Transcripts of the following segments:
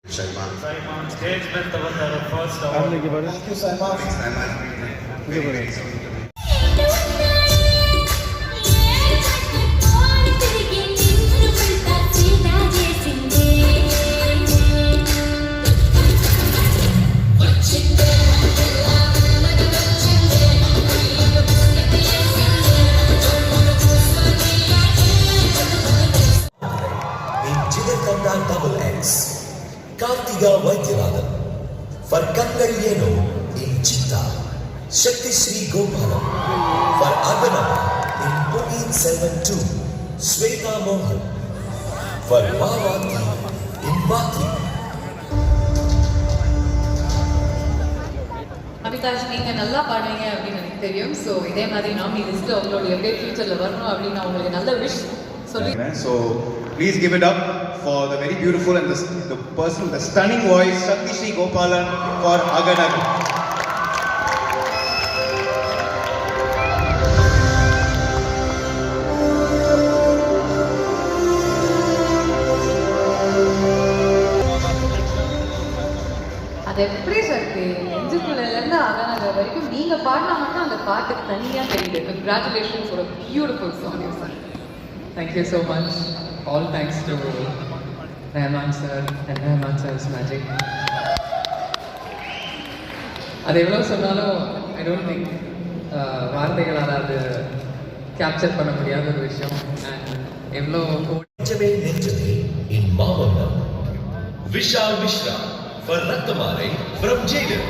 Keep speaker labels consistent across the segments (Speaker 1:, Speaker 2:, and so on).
Speaker 1: Simon, stage में तब तेरा first award.
Speaker 2: Thank you, Simon.
Speaker 3: Double X Kartiga Vaidyanathan for Kangal Yeno in Chitta, Shakti Sri Gopalam for Aganama in Puneet Selvan 2, Sweta Mohan for Bhavati in Bhakti.
Speaker 4: Amithash நீங்க நல்லா பாடுவீங்க அப்படின்னு எனக்கு தெரியும். So இதே மாதிரி நாமி லிஸ்ட் அவங்களோட எப்படியே ஃபியூச்சர்ல வரணும் அப்படின்னு நான் உங்களுக்கு நல்ல விஷ் சொல்லி.
Speaker 5: So please give it up for the very beautiful and the person with the stunning voice, Shakti Sri Gopalan for Aganaga.
Speaker 4: அது எப்படி சக்தி நெஞ்சுக்குள்ளேருந்து அகனாக வரைக்கும் நீங்கள் பாடினா மட்டும் அந்த பாட்டுக்கு தனியாக தெரியுது. Congratulations for a beautiful song you sir.
Speaker 6: Thank you so much. All thanks to Rahman sir and Rahman sir's magic. அது எவ்வளோ சொன்னாலும் ஐ டோன்ட் திங்க் வார்த்தைகளால் அது கேப்சர் பண்ண முடியாத ஒரு விஷயம். அண்ட் எவ்வளோ
Speaker 3: Nechame Nechame in Mavamam Vishal Mishra for Rattamale from Jailer.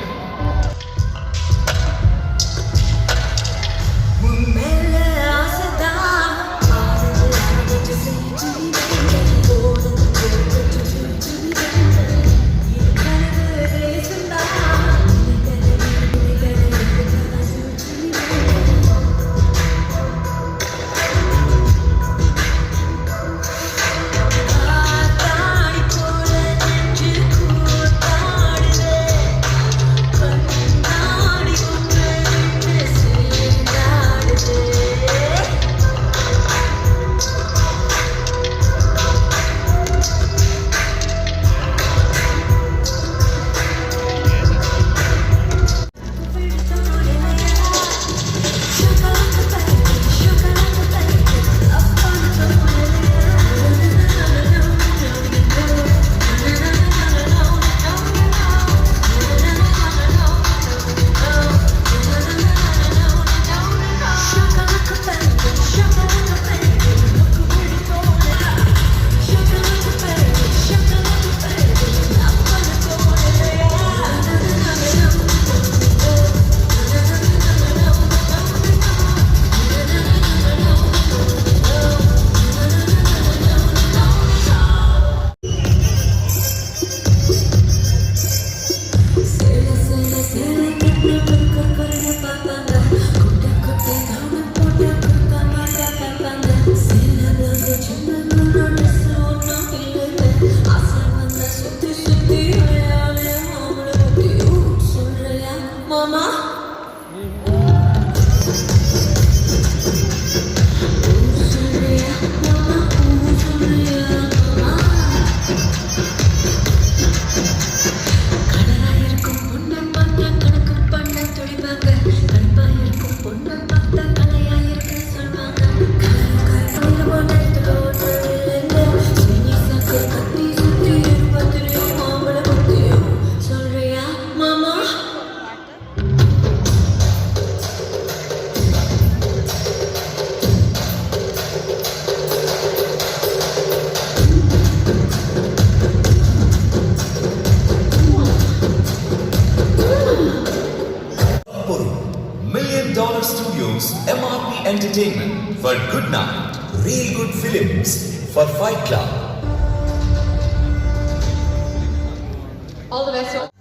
Speaker 3: Studios, MRP Entertainment for Good Night, Real Good Films for Fight Club.
Speaker 4: All the best.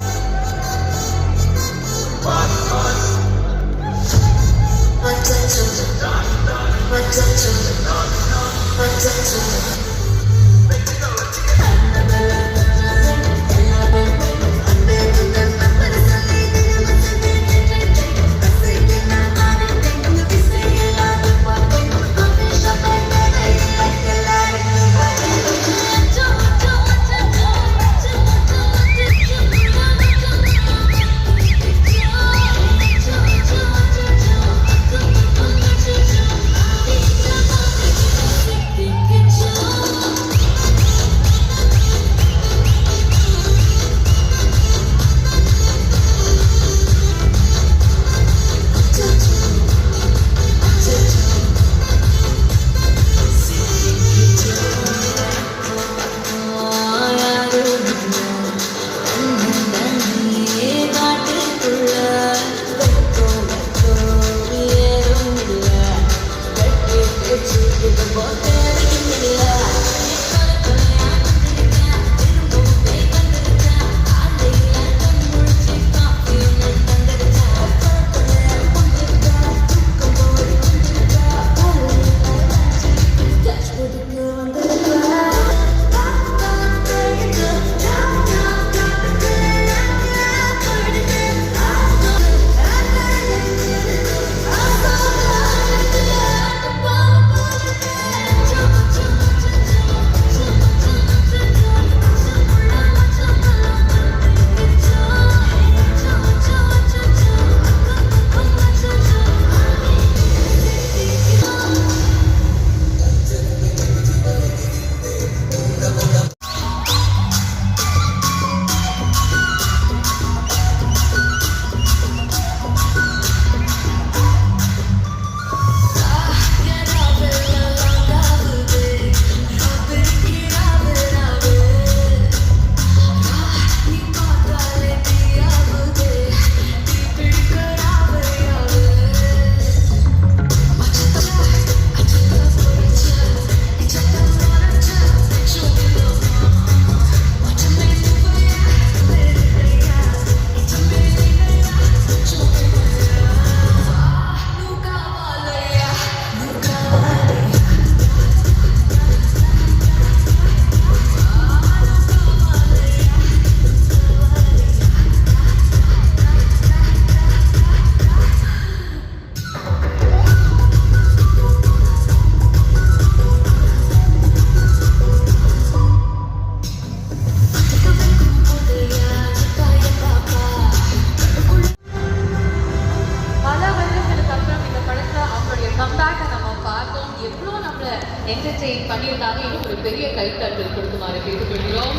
Speaker 4: பண்ணியிருக்காங்க. இன்னும் ஒரு பெரிய கைத்தட்டல் கொடுக்குமாறு கேட்டுக்கொள்கிறோம்.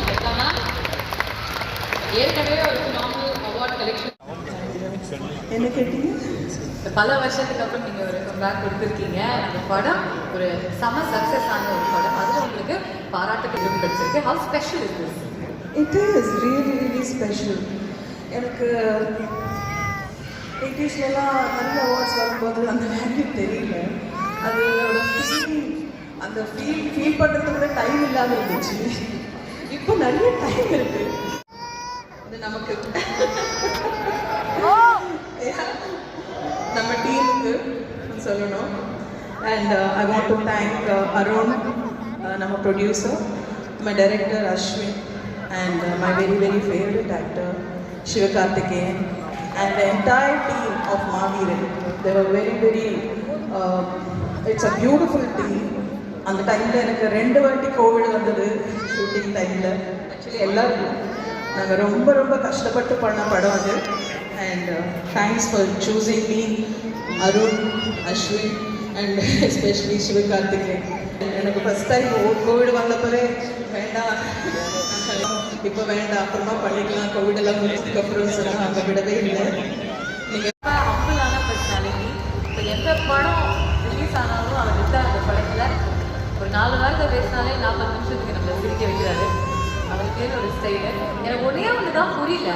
Speaker 4: ஏற்கனவே ஒரு நார்மல் அவார்ட் கலெக்ஷன்
Speaker 2: என்ன கேட்டீங்க?
Speaker 4: பல வருஷத்துக்கு அப்புறம் நீங்க ஒரு கம்பேக் கொடுத்துருக்கீங்க. அந்த படம் ஒரு செம சக்சஸ் ஆன ஒரு படம். அது உங்களுக்கு பாராட்டுகளும் கிடைச்சிருக்கு. How special is this?
Speaker 2: It is really special. எனக்கு 80ஸ்லாம் நிறைய அவார்ட்ஸ் வரும்போது அந்த வேல்யூ தெரியல. அதோட அந்த ஃபீல் பண்ணுறது கூட டைம் இல்லாத இருந்துச்சு. இப்போ நிறைய டைம் இருக்கு. அது நமக்கு நம்ம டீமுக்கு சொல்லணும். And I want to thank Arun, நம்ம producer, my director Ashwin, and my very favorite actor Sivakarthikeyan, and the entire team of Maaveeran. They were very it's a beautiful team. அந்த டைமில் எனக்கு 2 வாட்டி கோவிட் வந்தது ஷூட்டிங் டைமில். ஆக்சுவலி எல்லாருக்கும் நாங்கள் ரொம்ப கஷ்டப்பட்டு பண்ண படம் அது. And thanks for choosing me, Arun, Ashwin and especially Sivakarthikeyan. எனக்கு ஃபஸ்ட் டைம் கோவிட் வந்தப்பவே வேண்டாம், இப்போ வேண்டாம், அப்புறமா பண்ணிக்கலாம், கோவிட் எல்லாம் முடிச்சதுக்கப்புறம் சொன்னால் அங்கே விடவே இல்லை. நீங்கள்
Speaker 4: ஹம்பிளான பர்சனாலிட்டி. இப்போ எந்த படம் ரிலீஸ் ஆனாலும் அவர் விட்டா அந்த படத்தில் ஒரு 4 வாரத்தை பேசினாலே 40 நிமிஷத்துக்கு நம்மளை சிரிக்க வைக்கிறாரு. அவருக்கு ஒரு ஸ்டைலு. எனக்கு ஒன்றே ஒன்று தான் புரியல,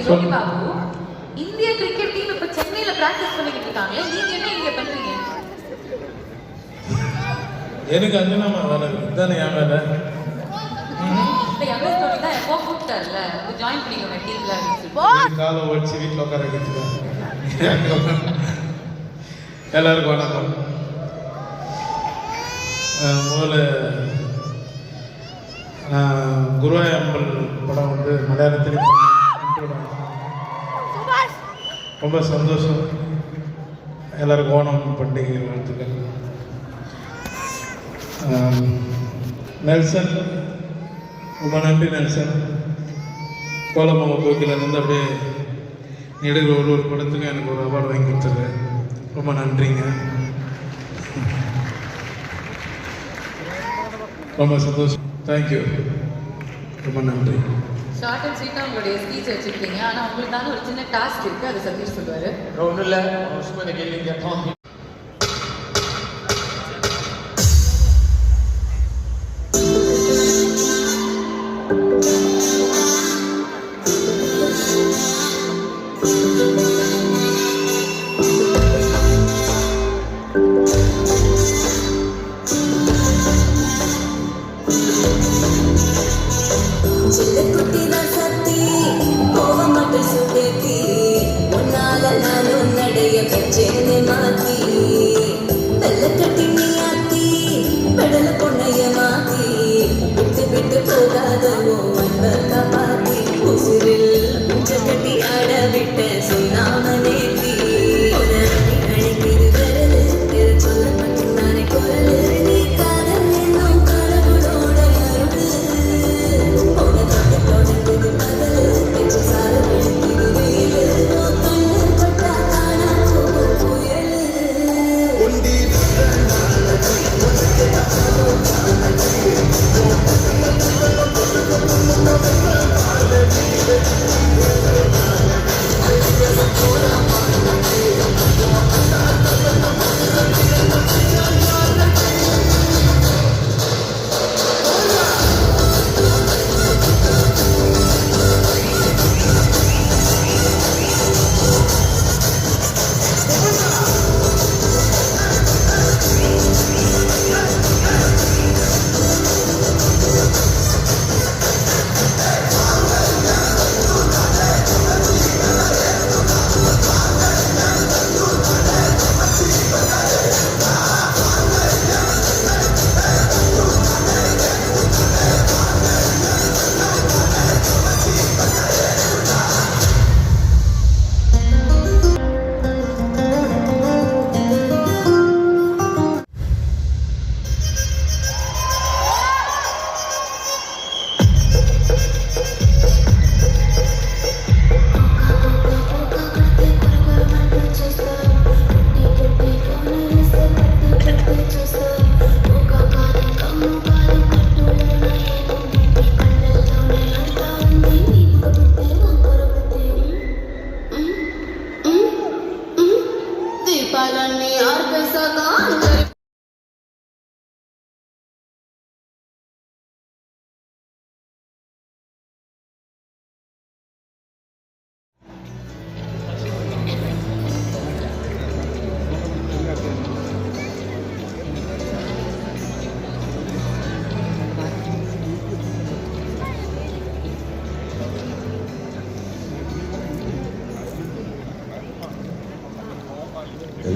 Speaker 4: யோகி பாபு, இந்திய கிரிக்கெட் டீம் இப்போ சென்னையில் ப்ராக்டிஸ் பண்ணிக்கிட்டு இருக்காங்களே, நீங்கள் என்ன இங்கே பண்ணுறீங்க?
Speaker 1: எனக்கு அஞ்சனாமா வேலை தானே என் வேலை.
Speaker 4: இல்லை எம்எஸ் தோனி தான் எப்போ கூப்பிட்டார்ல, ஜாயின் பண்ணிக்கோங்க டீமில் அப்படின்னு சொல்லி
Speaker 1: காலை ஒடிச்சு வீட்டில் உட்கார வைக்கிறதுக்கு. எல்லாருக்கும் வணக்கம். முதல்ல குருவாயம்பல் படம் வந்து மலையாளத்தில் ரொம்ப சந்தோஷம். எல்லாருக்கும் ஓணம் பண்டிகை வாழ்த்துக்கள். நெல்சன், ரொம்ப நன்றி நெல்சன். கோலமாவ கோக்கிலேருந்து அப்படியே எடுக்கிற ஒரு படத்துக்கு எனக்கு ஒரு அவார்டு வாங்கி கொடுத்துரு. ரொம்ப நன்றிங்க. ரொம்ப சந்தோஷம். தேங்க்யூ, ரொம்ப நன்றி.
Speaker 4: ஷார்ட் அண்ட் ஸ்வீட்டாக உங்களுடைய ஸ்பீச் வச்சுருக்கீங்க. ஆனால் உங்களுக்கான ஒரு சின்ன டாஸ்க் இருக்குது, அது சதீஷ் சொல்லுவார்.
Speaker 1: ஒன்றும் இல்லை, சும்மா இந்த கேள்வி கேட்டோம்.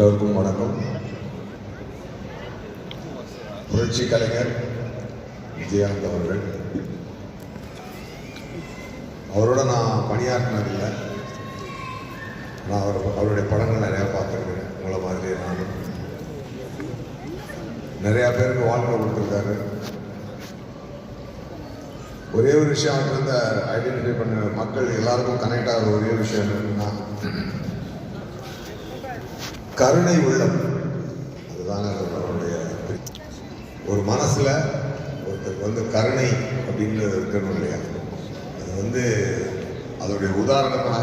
Speaker 7: எல்லோருக்கும் வணக்கம். புரட்சி கலைஞர் விஜயகாந்த் அவர்கள், அவரோட நான் பணியாற்றினதில்லை, நான் அவருடைய படங்கள் நிறையா பார்த்துருக்கிறேன். உங்களை மாதிரியே நானும் நிறையா பேருக்கு வாழ்க்கை கொடுத்துருக்காரு. ஒரே ஒரு விஷயம் அவர்கிட்ட ஐடென்டிஃபை பண்ண மக்கள் எல்லாருக்கும் கனெக்ட் ஆகிற ஒரே விஷயம் என்னன்னா கருணை உள்ளம். அதுதாங்க அவருடைய ஒரு மனசுல ஒருத்தருக்கு கருணை அப்படின்றது இருக்கணும் இல்லையா? அது அதோடைய உதாரணமாக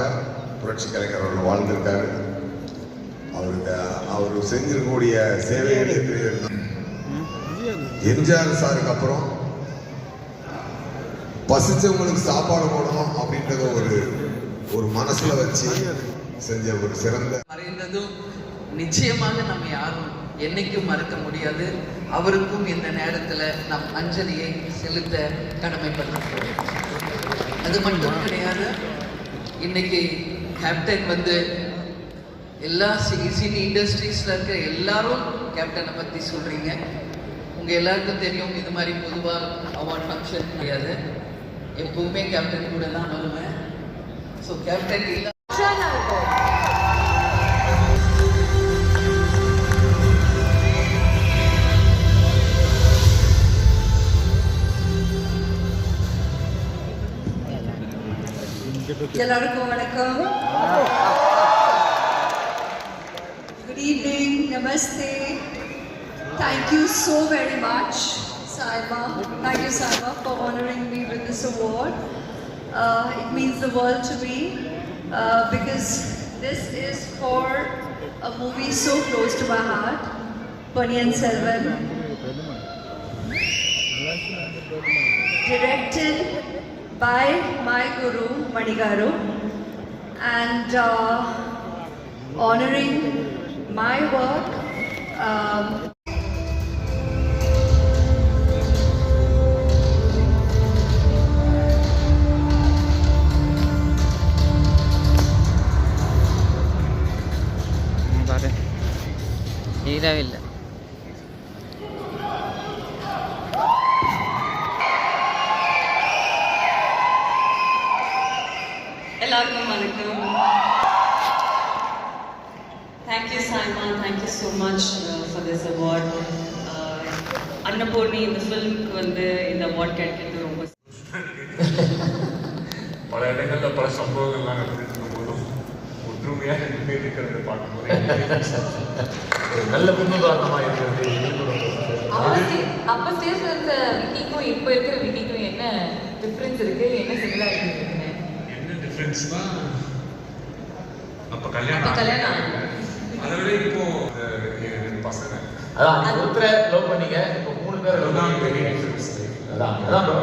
Speaker 7: புரட்சி கலைஞர் அவர்கள் வாழ்ந்திருக்காரு. அவர் செஞ்சிருக்கக்கூடிய சேவைகள் எப்படி எம்ஜிஆர் சாருக்கு அப்புறம் பசிச்சவங்களுக்கு சாப்பாடு போடணும் அப்படின்றத ஒரு மனசுல வச்சு செஞ்ச ஒரு சிறந்த
Speaker 8: மறைந்ததும் நிச்சயமாக நம்ம யாரும் என்னைக்கும் மறக்க முடியாது. அவருக்கும் இந்த நேரத்தில் நம் அஞ்சலியை செலுத்த கடமைப்பட்டிருக்கிறோம். அது மட்டும் கிடையாது, இன்னைக்கு கேப்டன் எல்லா சினி இண்டஸ்ட்ரீஸில் இருக்கிற எல்லாரும் கேப்டனை பற்றி சொல்கிறீங்க. உங்கள் எல்லாருக்கும் தெரியும், இது மாதிரி பொதுவாக அவார்ட் ஃபங்க்ஷன் கிடையாது, எப்பவுமே கேப்டன் கூட தான் வருவேன். ஸோ கேப்டன் இல்லை
Speaker 9: எல்லாருக்கும் வணக்கம். Good evening, namaste. Thank you so very much, Saima. Thank you, Saima, for honoring me with this award. It means the world to me because this is for a movie so close to my heart, Ponniyin Selvan, directed by my guru Manigaru, and honoring my work.
Speaker 10: இல்லை
Speaker 9: எல்லாருக்கும் வணக்கம். Thank you, Saima. Thank you so much for this award. Annapoorani இந்த ஃபிலிம்க்கு இந்த award கிடைக்கிறது ரொம்ப
Speaker 11: பல இடங்களில் பல சம்பவங்கள்லாம் நடந்துருக்கும் போதும் ஒற்றுமையாக இருக்கிறத பார்க்கும்போது நல்ல முன்னுதாரணமாக இருக்கிறது.
Speaker 4: அப்போ ஸ்டேஜ்ல இருந்த விக்கிக்கும் இப்போ இருக்கிற விக்கிக்கும் என்ன டிஃப்ரென்ஸ் இருக்கு, என்ன சிமிலாரிட்டி இருக்குங்க?
Speaker 11: என்ன டிஃப்ரென்ஸ்னா, அப்போ கல்யாணம் அதை விட இப்போ பசங்க
Speaker 12: அதான் ஒருத்தரை லவ் பண்ணீங்க, இப்போ 3 பேரை லவ் பண்ணி அதான் அதான் ப்ரோ.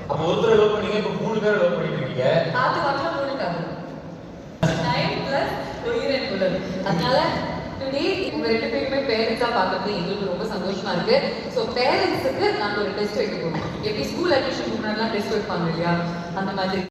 Speaker 12: அப்போ ஒருத்தரை லவ் பண்ணீங்க, இப்போ 3 பேரை லவ் பண்ணிட்டு இருக்கீங்க.
Speaker 4: அது வரலாம் 3 காதல் 9 + உயிரின் குரல். அதனால டுடே இவங்க 2 பேருமே பேரண்ட்ஸா பார்க்கறது எங்களுக்கு ரொம்ப சந்தோஷமா இருக்கு. ஸோ பேரண்ட்ஸுக்கு நாங்கள் ஒரு டெஸ்ட் வைக்க போகிறோம். எப்படி ஸ்கூல் அட்மிஷன் முன்னாடிலாம் டெஸ்ட் வைப்பாங்க இல்லையா, அந்த மாதிரி